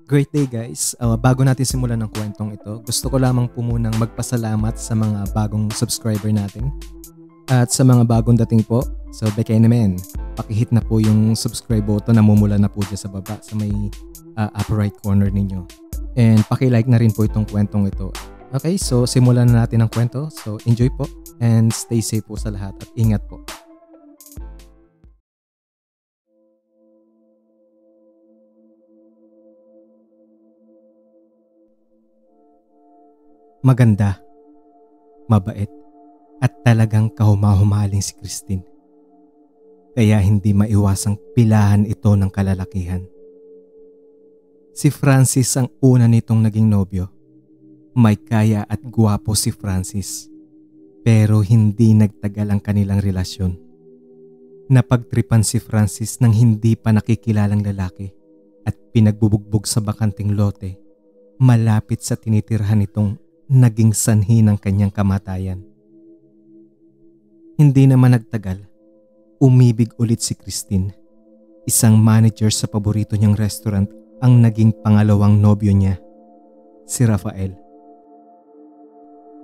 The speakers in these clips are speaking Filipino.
Great day guys. Bago natin simulan ng kwentong ito, gusto ko lamang po munang magpasalamat sa mga bagong subscriber natin. At sa mga bagong dating po, so bekay naman, pakihit na po yung subscribe button na mumula na po dyan sa baba sa may upper right corner ninyo. And pakilike na rin po itong kwentong ito. Okay, so simulan na natin ang kwento. So enjoy po and stay safe po sa lahat at ingat po. Maganda, mabait, at talagang kahumahumaling si Christine. Kaya hindi maiwasang pilahan ito ng kalalakihan. Si Francis ang una nitong naging nobyo. May kaya at guwapo si Francis, pero hindi nagtagal ang kanilang relasyon. Napagtripan si Francis ng hindi pa nakikilalang lalaki at pinagbubugbog sa bakanting lote malapit sa tinitirhan nitong naging sanhi ng kanyang kamatayan. Hindi naman nagtagal, umibig ulit si Christine. Isang manager sa paborito niyang restaurant ang naging pangalawang nobyo niya, si Rafael.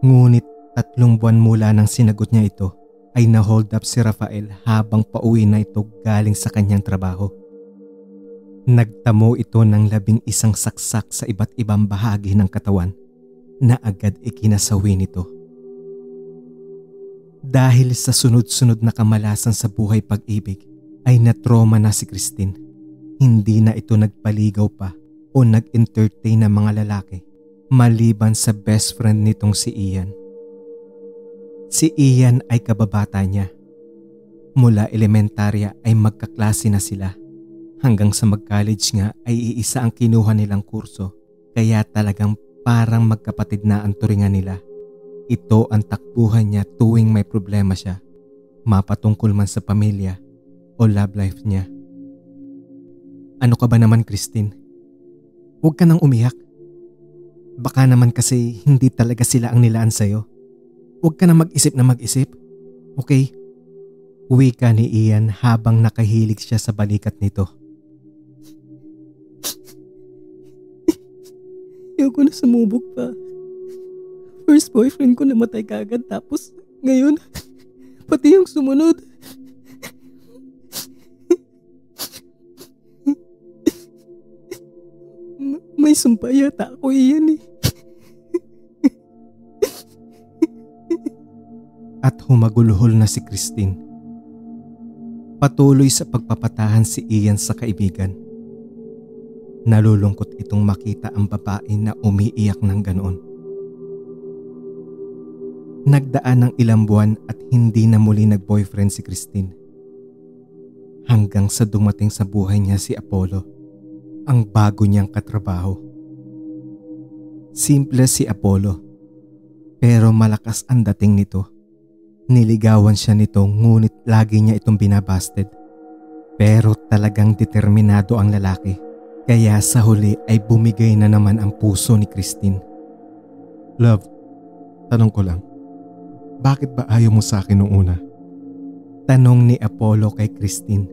Ngunit 3 buwan mula nang sinagot niya ito ay na-hold up si Rafael habang pauwi na ito galing sa kanyang trabaho. Nagtamo ito ng 11 saksak sa iba't ibang bahagi ng katawan na agad ikinasawi nito. Dahil sa sunod-sunod na kamalasan sa buhay pag-ibig ay natroma na si Christine. Hindi na ito nagpaligaw pa o nag-entertain ng mga lalaki maliban sa best friend nitong si Ian. Si Ian ay kababata niya. Mula elementarya ay magkaklase na sila. Hanggang sa mag-college nga ay iisa ang kinuha nilang kurso, kaya talagang parang magkapatid na ang turingan nila. Ito ang takbuhan niya tuwing may problema siya, mapatungkol man sa pamilya o love life niya. Ano ka ba naman, Christine? Huwag ka nang umiyak. Baka naman kasi hindi talaga sila ang nilaan sa'yo. Huwag ka na mag-isip na mag-isip. Okay? Wika ni Ian habang nakahilig siya sa balikat nito. Ayoko na sumubok pa. First boyfriend ko namatay kaagad tapos ngayon, pati yung sumunod. May sumpa yata ako iyan eh. At humaguluhol na si Christine. Patuloy sa pagpapatahan si Ian sa kaibigan. Nalulungkot itong makita ang babae na umiiyak ng ganoon. Nagdaan ng ilang buwan at hindi na muli nag-boyfriend si Christine. Hanggang sa dumating sa buhay niya si Apollo, ang bago niyang katrabaho. Simple si Apollo, pero malakas ang dating nito. Niligawan siya nito ngunit lagi niya itong binabasted. Pero talagang determinado ang lalaki. Kaya sa huli ay bumigay na naman ang puso ni Christine. Love, tanong ko lang. Bakit ba ayaw mo sa akin nung una? Tanong ni Apollo kay Christine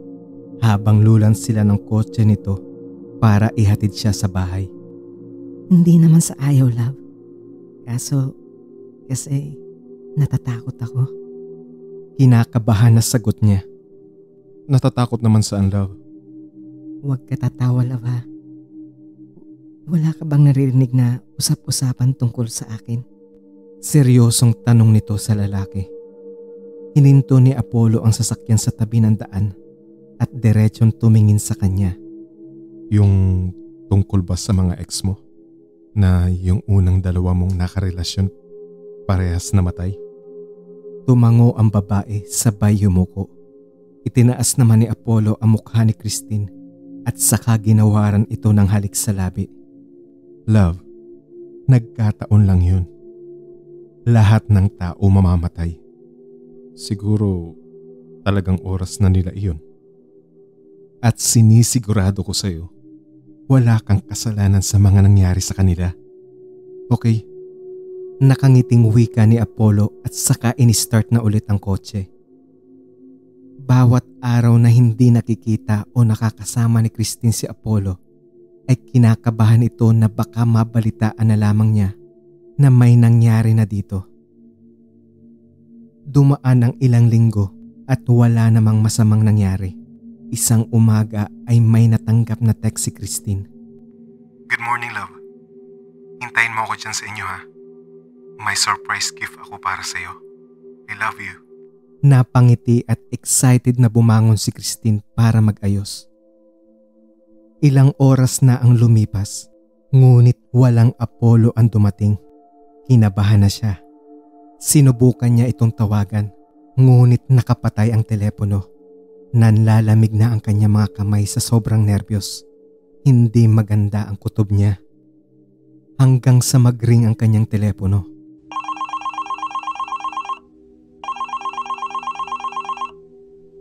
habang lulan sila ng kotse nito para ihatid siya sa bahay. Hindi naman sa ayaw, love. Kasi natatakot ako. Kinakabahan na sagot niya. Natatakot naman saan, love? Huwag ka tatawa, love ha. Wala ka bang naririnig na usap-usapan tungkol sa akin? Seryosong tanong nito sa lalaki. Hininto ni Apollo ang sasakyan sa tabi ng daan at diretsong tumingin sa kanya. Yung tungkol ba sa mga ex mo? Na yung unang 2 mong nakarelasyon parehas namatay? Tumango ang babae sabay yumuko. Itinaas naman ni Apollo ang mukha ni Christine at saka ginawaran ito ng halik sa labi. Love, nagkataon lang yun. Lahat ng tao mamamatay. Siguro talagang oras na nila iyon. At sinisigurado ko sa'yo, wala kang kasalanan sa mga nangyari sa kanila. Okay? Nakangiting wika ni Apollo at saka in-start na ulit ang kotse. Bawat araw na hindi nakikita o nakakasama ni Christine si Apollo ay kinakabahan ito na baka mabalitaan na lamang niya na may nangyari na dito. Dumaan ang ilang linggo at wala namang masamang nangyari. Isang umaga ay may natanggap na text si Christine. Good morning, love. Hintayin mo ako dyan sa inyo, ha? May surprise gift ako para sa'yo. I love you. Napangiti at excited na bumangon si Christine para mag-ayos. Ilang oras na ang lumipas, ngunit walang Apollo ang dumating. Kinabahan na siya. Sinubukan niya itong tawagan, ngunit nakapatay ang telepono. Nanlalamig na ang kanyang mga kamay sa sobrang nerbiyos. Hindi maganda ang kutob niya. Hanggang sa mag-ring ang kanyang telepono.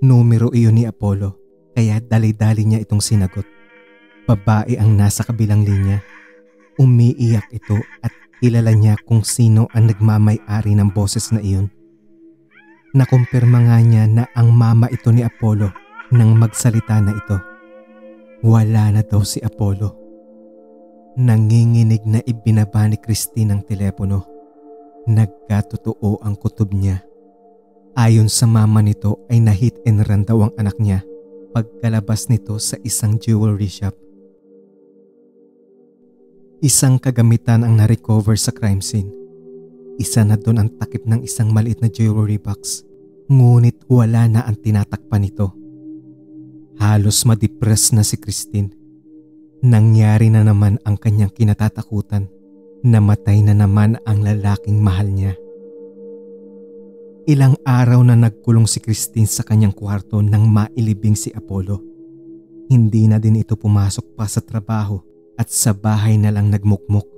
Numero iyon ni Apollo, kaya dali-dali niya itong sinagot. Babae ang nasa kabilang linya. Umiiyak ito at kilala niya kung sino ang nagmamay-ari ng boses na iyon. Nakumpirma nga niya na ang mama ito ni Apollo nang magsalita na ito. Wala na daw si Apollo. Nanginginig na ibinaba ni Christine ang telepono. Nagkatotoo ang kutob niya. Ayon sa mama nito ay na-hit and run daw ang anak niya pagkalabas nito sa isang jewelry shop. Isang kagamitan ang na-recover sa crime scene. Isa na doon ang takip ng isang maliit na jewelry box, ngunit wala na ang tinatakpan nito. Halos ma-depress na si Christine. Nangyari na naman ang kanyang kinatatakutan. Namatay na naman ang lalaking mahal niya. Ilang araw na nagkulong si Christine sa kanyang kwarto nang mailibing si Apollo. Hindi na din ito pumasok pa sa trabaho at sa bahay na lang nagmukmok.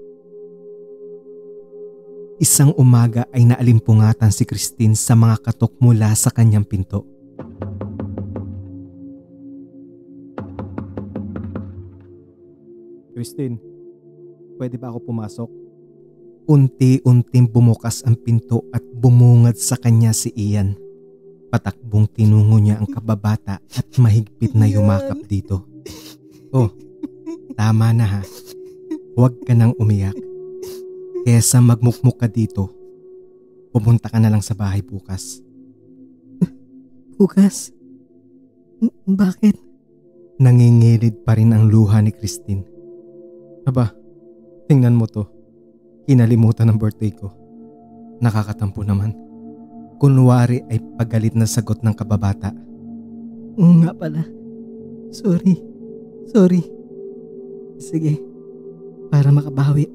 Isang umaga ay naalimpungatan si Christine sa mga katok mula sa kanyang pinto. Christine, pwede ba ako pumasok? Unti-unting bumukas ang pinto at bumungad sa kanya si Ian. Patakbong tinungo niya ang kababata at mahigpit na yumakap dito. Oh, tama na ha. Huwag ka nang umiyak. Kesa magmukmuk ka dito, pumunta ka na lang sa bahay bukas. Bukas? Bakit? Nangingilid pa rin ang luha ni Christine. Aba, tingnan mo to. Kinalimutan ng birthday ko. Nakakatampo naman. Kunwari ay pagalit na sagot ng kababata. Oo nga pala. Sorry. Sige, para makabawi,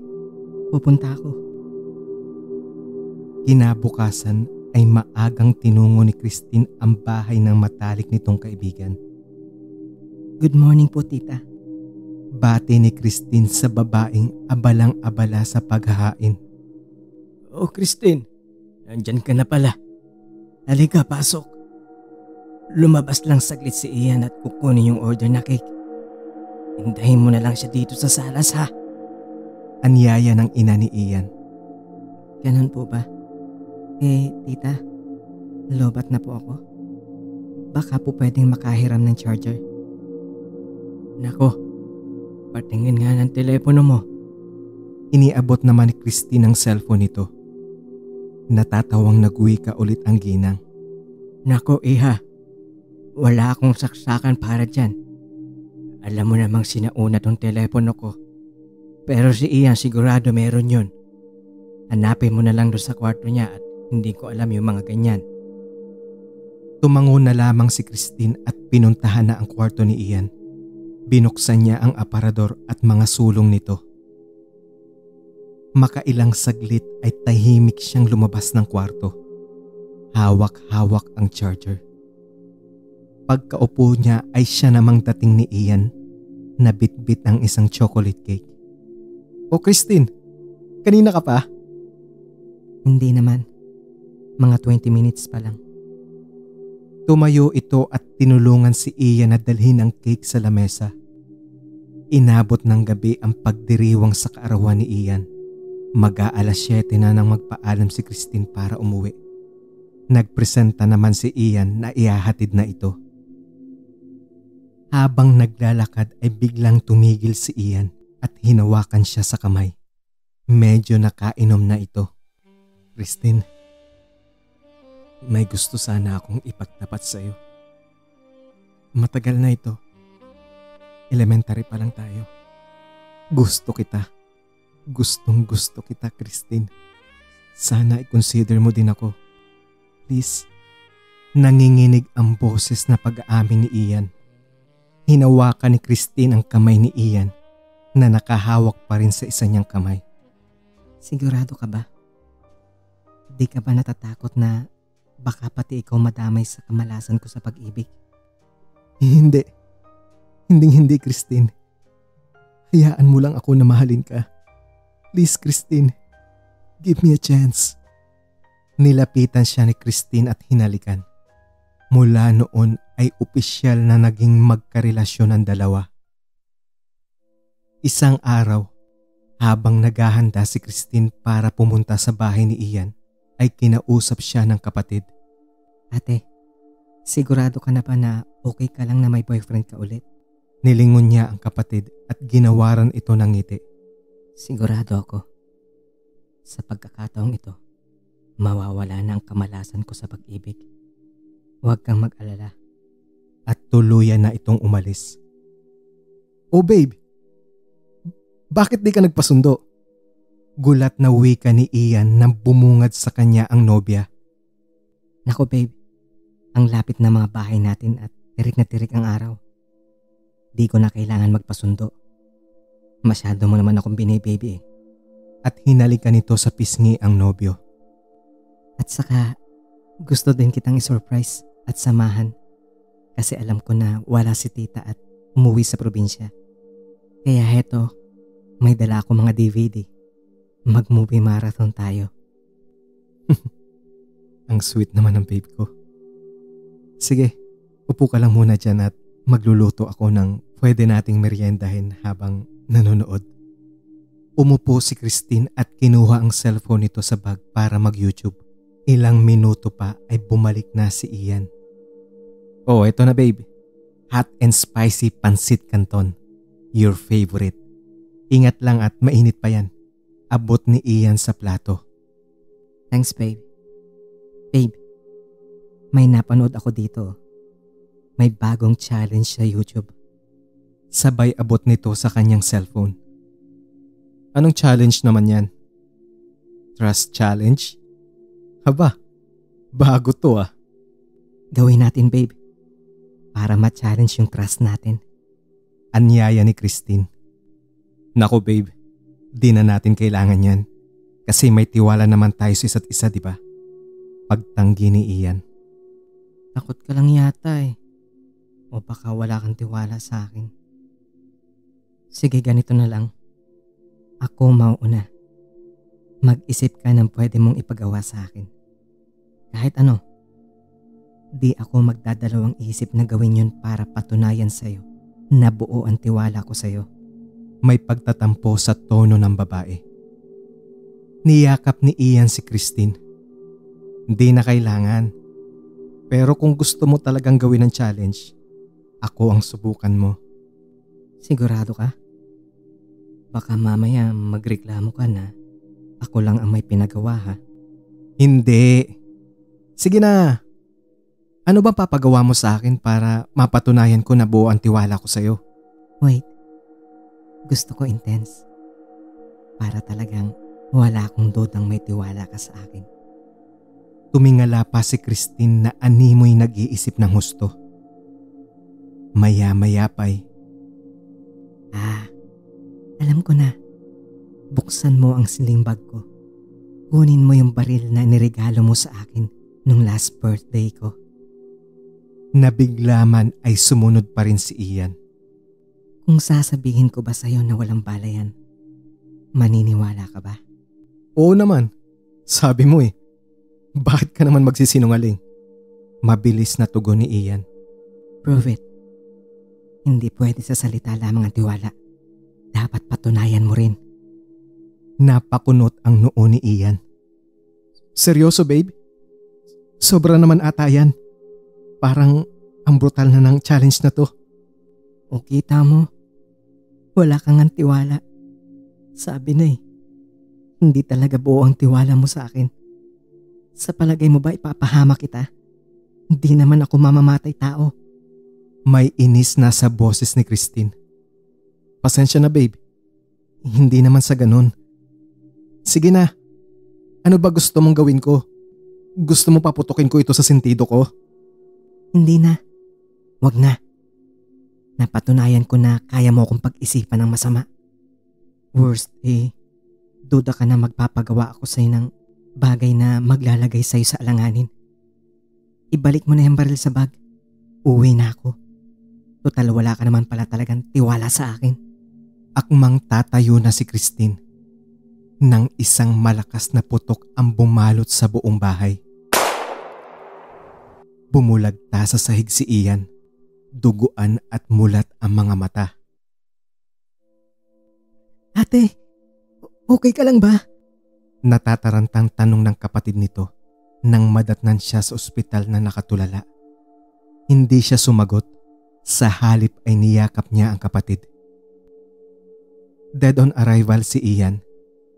pupunta ako. Kinabukasan ay maagang tinungo ni Christine ang bahay ng matalik nitong kaibigan. Good morning po, tita. Bati ni Christine sa babaeng abalang-abala sa paghahain. Oh, Christine, nandyan ka na pala. Halika, pasok. Lumabas lang saglit si Ian at kukunin yung order na cake. Hintayin mo na lang siya dito sa salas, ha? Anyaya ng ina ni Ian. Ganun po ba? Tita, lobat na po ako. Baka po pwedeng makahiram ng charger. Nako, patingin nga ng telepono mo. Iniabot naman ni Christine ang cellphone nito. Natatawang nagwika ulit ang ginang. Nako, iha. Wala akong saksakan para dyan. Alam mo namang sinauna tong telepono ko. Pero si Ian sigurado meron yun. Hanapin mo na lang doon sa kwarto niya at hindi ko alam yung mga ganyan. Tumango na lamang si Christine at pinuntahan na ang kwarto ni Ian. Binuksan niya ang aparador at mga sulong nito. Makailang saglit ay tahimik siyang lumabas ng kwarto. Hawak-hawak ang charger. Pagkaupo niya ay siya namang dating ni Ian na bitbit ang isang chocolate cake. Oh Christine, kanina ka pa? Hindi naman. Mga 20 minutes pa lang. Tumayo ito at tinulungan si Ian na dalhin ang cake sa lamesa. Inabot ng gabi ang pagdiriwang sa kaarawan ni Ian. Mag-aalas 7 na nang magpaalam si Christine para umuwi. Nagpresenta naman si Ian na ihahatid na ito. Habang naglalakad ay biglang tumigil si Ian at hinawakan siya sa kamay. Medyo nakainom na ito. Christine, may gusto sana akong ipagtapat sa iyo. Matagal na ito. Elementary pa lang tayo. Gusto kita. Gustong gusto kita, Christine. Sana i-consider mo din ako. Please. Nanginginig ang boses na pag-aamin ni Ian. Hinawakan ni Christine ang kamay ni Ian na nakahawak pa rin sa isa niyang kamay. Sigurado ka ba? Di ka ba natatakot na baka pati ikaw madamay sa kamalasan ko sa pag-ibig? Hindi. Hindi, Christine. Hayaan mo lang ako na mahalin ka. Please, Christine. Give me a chance. Nilapitan siya ni Christine at hinalikan. Mula noon ay opisyal na naging magkarelasyon ang dalawa. Isang araw, habang naghahanda si Christine para pumunta sa bahay ni Ian, ay kinausap siya ng kapatid. Ate, sigurado ka na ba na okay ka lang na may boyfriend ka ulit? Nilingon niya ang kapatid at ginawaran ito ng ngiti. Sigurado ako. Sa pagkakataong ito, mawawala na ang kamalasan ko sa pag-ibig. Huwag kang mag-alala. At tuluyan na itong umalis. Oh babe, bakit di ka nagpasundo? Gulat na wika ni Ian nang bumungad sa kanya ang nobya. Nako babe, ang lapit na mga bahay natin at tirik na tirik ang araw. Di ko na kailangan magpasundo. Masyado mo naman akong binibaby eh. At hinalikan nito sa pisngi ang nobyo. At saka, gusto din kitang i-surprise at samahan. Kasi alam ko na wala si tita at umuwi sa probinsya. Kaya heto, may dala ako mga DVD. Mag-movie marathon tayo. Ang sweet naman ng babe ko. Sige, upo ka lang muna dyan at magluluto ako ng pwede nating meriendahin habang nanonood. Umupo si Christine at kinuha ang cellphone nito sa bag para mag-YouTube. Ilang minuto pa ay bumalik na si Ian. Oh, eto na babe. Hot and spicy pancit canton. Your favorite. Ingat lang at mainit pa yan. Abot ni Ian sa plato. Thanks babe. Babe, may napanood ako dito. May bagong challenge sa YouTube. Sabay abot nito sa kanyang cellphone. Anong challenge naman yan? Trust challenge? Haba, bago to ah. Gawin natin babe. Para ma-challenge yung trust natin. Anyaya ni Christine. Nako babe, di na natin kailangan yan. Kasi may tiwala naman tayo sa isa't isa, di ba? Pagtanggi ni Ian. Takot ka lang yata eh. O baka wala kang tiwala sa akin. Sige, ganito na lang. Ako mauuna. Mag-isip ka ng pwede mong ipagawa sa akin. Kahit ano. Di ako magdadalawang isip na gawin yun para patunayan sa'yo na buo ang tiwala ko sa'yo. May pagtatampo sa tono ng babae. Niyakap ni Ian si Christine. Hindi na kailangan. Pero kung gusto mo talagang gawin ang challenge, ako ang subukan mo. Sigurado ka? Baka mamaya magreklamo ka na ako lang ang may pinagawa ha? Hindi. Sige na. Ano bang papagawa mo sa akin para mapatunayan ko na buo ang tiwala ko sa'yo? Wait. Gusto ko intense. Para talagang wala akong dudang may tiwala ka sa akin. Tumingala pa si Christine na animoy nag-iisip ng husto. Maya-maya pa'y. Alam ko na. Buksan mo ang sling bag ko. Kunin mo yung baril na niregalo mo sa akin nung last birthday ko. Nabigla man ay sumunod pa rin si Ian. Kung sasabihin ko ba sa'yo na walang balayan, maniniwala ka ba? Oo naman. Sabi mo eh. Bakit ka naman magsisinungaling? Mabilis na tugon ni Ian. Prove it. Hindi pwede sa salita lamang ang tiwala. Dapat patunayan mo rin. Napakunot ang noo ni Ian. Seryoso babe? Sobra naman ata yan. Parang ang brutal na ng challenge na to. O kita mo, wala kang ngang tiwala. Sabi na hindi talaga buo ang tiwala mo sa akin. Sa palagay mo ba ipapahama kita? Hindi naman ako mamamatay tao. May inis na sa boses ni Christine. Pasensya na babe. Hindi naman sa ganun. Sige na. Ano ba gusto mong gawin ko? Gusto mo paputukin ko ito sa sentido ko? Hindi na. Wag na. Napatunayan ko na kaya mo akong pag-isipan ng masama. Worst duda ka na magpapagawa ako sa'yo ng bagay na maglalagay sa'yo sa alanganin. Ibalik mo na yung baril sa bag. Uwi na ako. Total wala ka naman pala talagang tiwala sa akin. Akmang tatayo na si Christine nang isang malakas na putok ang bumalot sa buong bahay. Bumulagta sa sahig si Ian. Duguan at mulat ang mga mata. Ate, okay ka lang ba? Natatarantang tanong ng kapatid nito nang madatnan siya sa ospital na nakatulala. Hindi siya sumagot. Sa halip ay niyakap niya ang kapatid. Dead on arrival si Ian.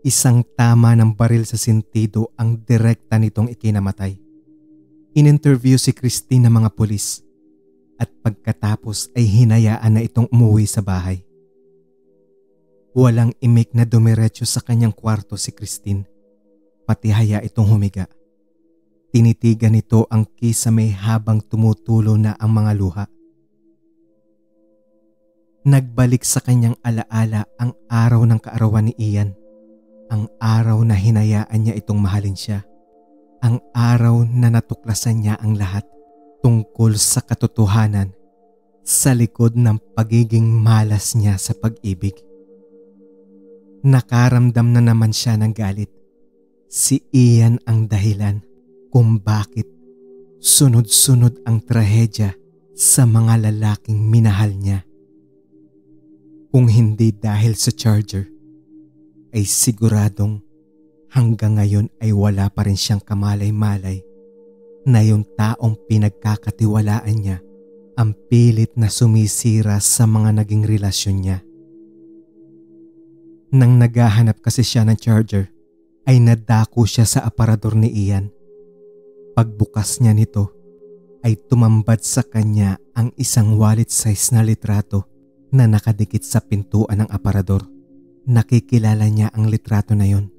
Isang tama ng baril sa sentido ang direkta nitong ikinamatay. In-interview si Christine ng mga pulis at pagkatapos ay hinayaan na itong umuwi sa bahay. Walang imik na dumiretso sa kanyang kwarto si Christine, pati haya itong humiga. Tinitigan nito ang kisame habang tumutulo na ang mga luha. Nagbalik sa kanyang alaala ang araw ng kaarawan ni Ian. Ang araw na hinayaan niya itong mahalin siya. Ang araw na natuklasan niya ang lahat tungkol sa katotohanan sa likod ng pagiging malas niya sa pag-ibig. Nakaramdam na naman siya ng galit. Si Ian ang dahilan kung bakit sunod-sunod ang trahedya sa mga lalaking minahal niya. Kung hindi dahil sa charger, ay siguradong hanggang ngayon ay wala pa rin siyang kamalay-malay na yung taong pinagkakatiwalaan niya ang pilit na sumisira sa mga naging relasyon niya. Nang naghahanap kasi siya ng charger, ay nadako siya sa aparador ni Ian. Pagbukas niya nito, ay tumambad sa kanya ang isang wallet-size na litrato na nakadikit sa pintuan ng aparador. Nakikilala niya ang litrato na yon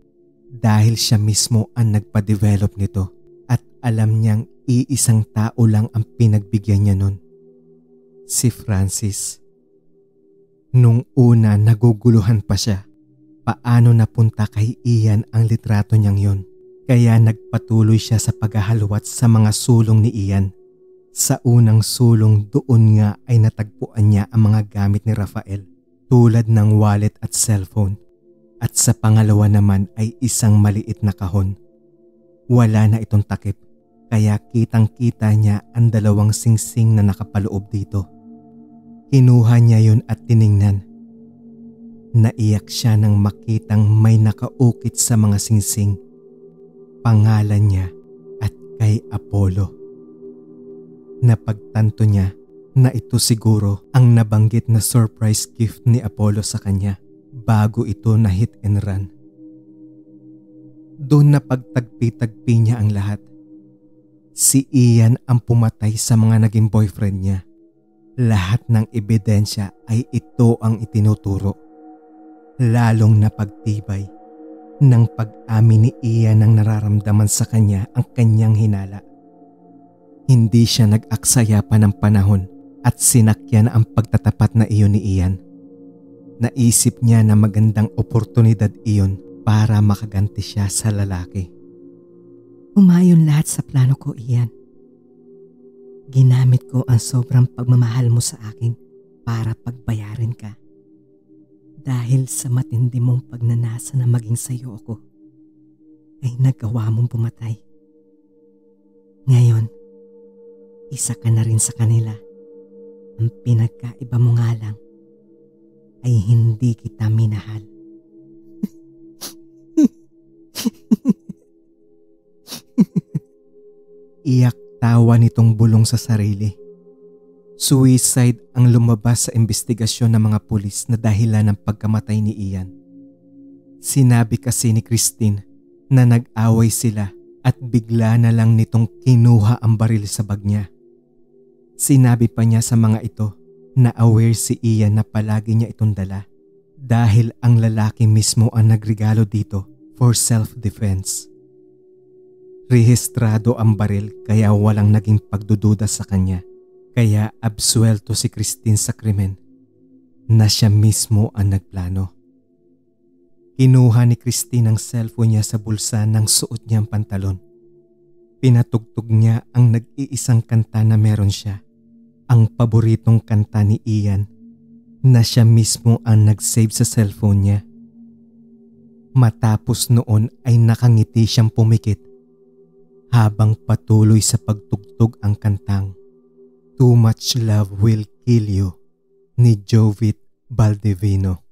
dahil siya mismo ang nagpa-develop nito at alam niyang iisang tao lang ang pinagbigyan niya nun. Si Francis. Nung una naguguluhan pa siya, paano napunta kay Ian ang litrato niyang yon. Kaya nagpatuloy siya sa paghahalwat sa mga sulong ni Ian. Sa unang sulong doon nga ay natagpuan niya ang mga gamit ni Rafael tulad ng wallet at cellphone. At sa pangalawa naman ay isang maliit na kahon. Wala na itong takip kaya kitang-kita niya ang dalawang singsing na nakapaloob dito. Kinuha niya yun at tiningnan. Naiyak siya nang makitang may nakaukit sa mga singsing. Pangalan niya at kay Apollo. Napagtanto niya na ito siguro ang nabanggit na surprise gift ni Apollo sa kanya bago ito na hit and run. Doon na pagtagpi-tagpi niya ang lahat. Si Ian ang pumatay sa mga naging boyfriend niya. Lahat ng ebidensya ay ito ang itinuturo. Lalong napagtibay ng pag-amin ni Ian ng nararamdaman sa kanya ang kanyang hinala. Hindi siya nag-aksaya pa ng panahon at sinakyan ang pagtatapat na iyon ni Ian. Naisip niya na magandang oportunidad iyon para makaganti siya sa lalaki. Umayon lahat sa plano ko, Ian. Ginamit ko ang sobrang pagmamahal mo sa akin para pagbayarin ka. Dahil sa matindi mong pagnanasa na maging sayo ako, ay nagawa mong pumatay. Ngayon, isa ka na rin sa kanila. Ang pinagkaiba mo nga lang ay hindi kita minahal. Iyak tawa nitong bulong sa sarili. Suicide ang lumabas sa investigasyon ng mga pulis na dahilan ng pagkamatay ni Ian. Sinabi kasi ni Christine na nag-away sila at bigla na lang nitong kinuha ang baril sa bag niya. Sinabi pa niya sa mga ito na aware si Ian na palagi niya itong dala dahil ang lalaki mismo ang nagregalo dito for self-defense. Rehistrado ang baril kaya walang naging pagdududa sa kanya. Kaya absuelto si Christine sa krimen na siya mismo ang nagplano. Kinuha ni Christine ang cellphone niya sa bulsa ng suot niyang pantalon. Pinatugtog niya ang nag-iisang kanta na meron siya, ang paboritong kanta ni Ian na siya mismo ang nag-save sa cellphone niya. Matapos noon ay nakangiti siyang pumikit habang patuloy sa pagtugtog ang kantang Too Much Love Will Kill You ni Jovit Baldivino.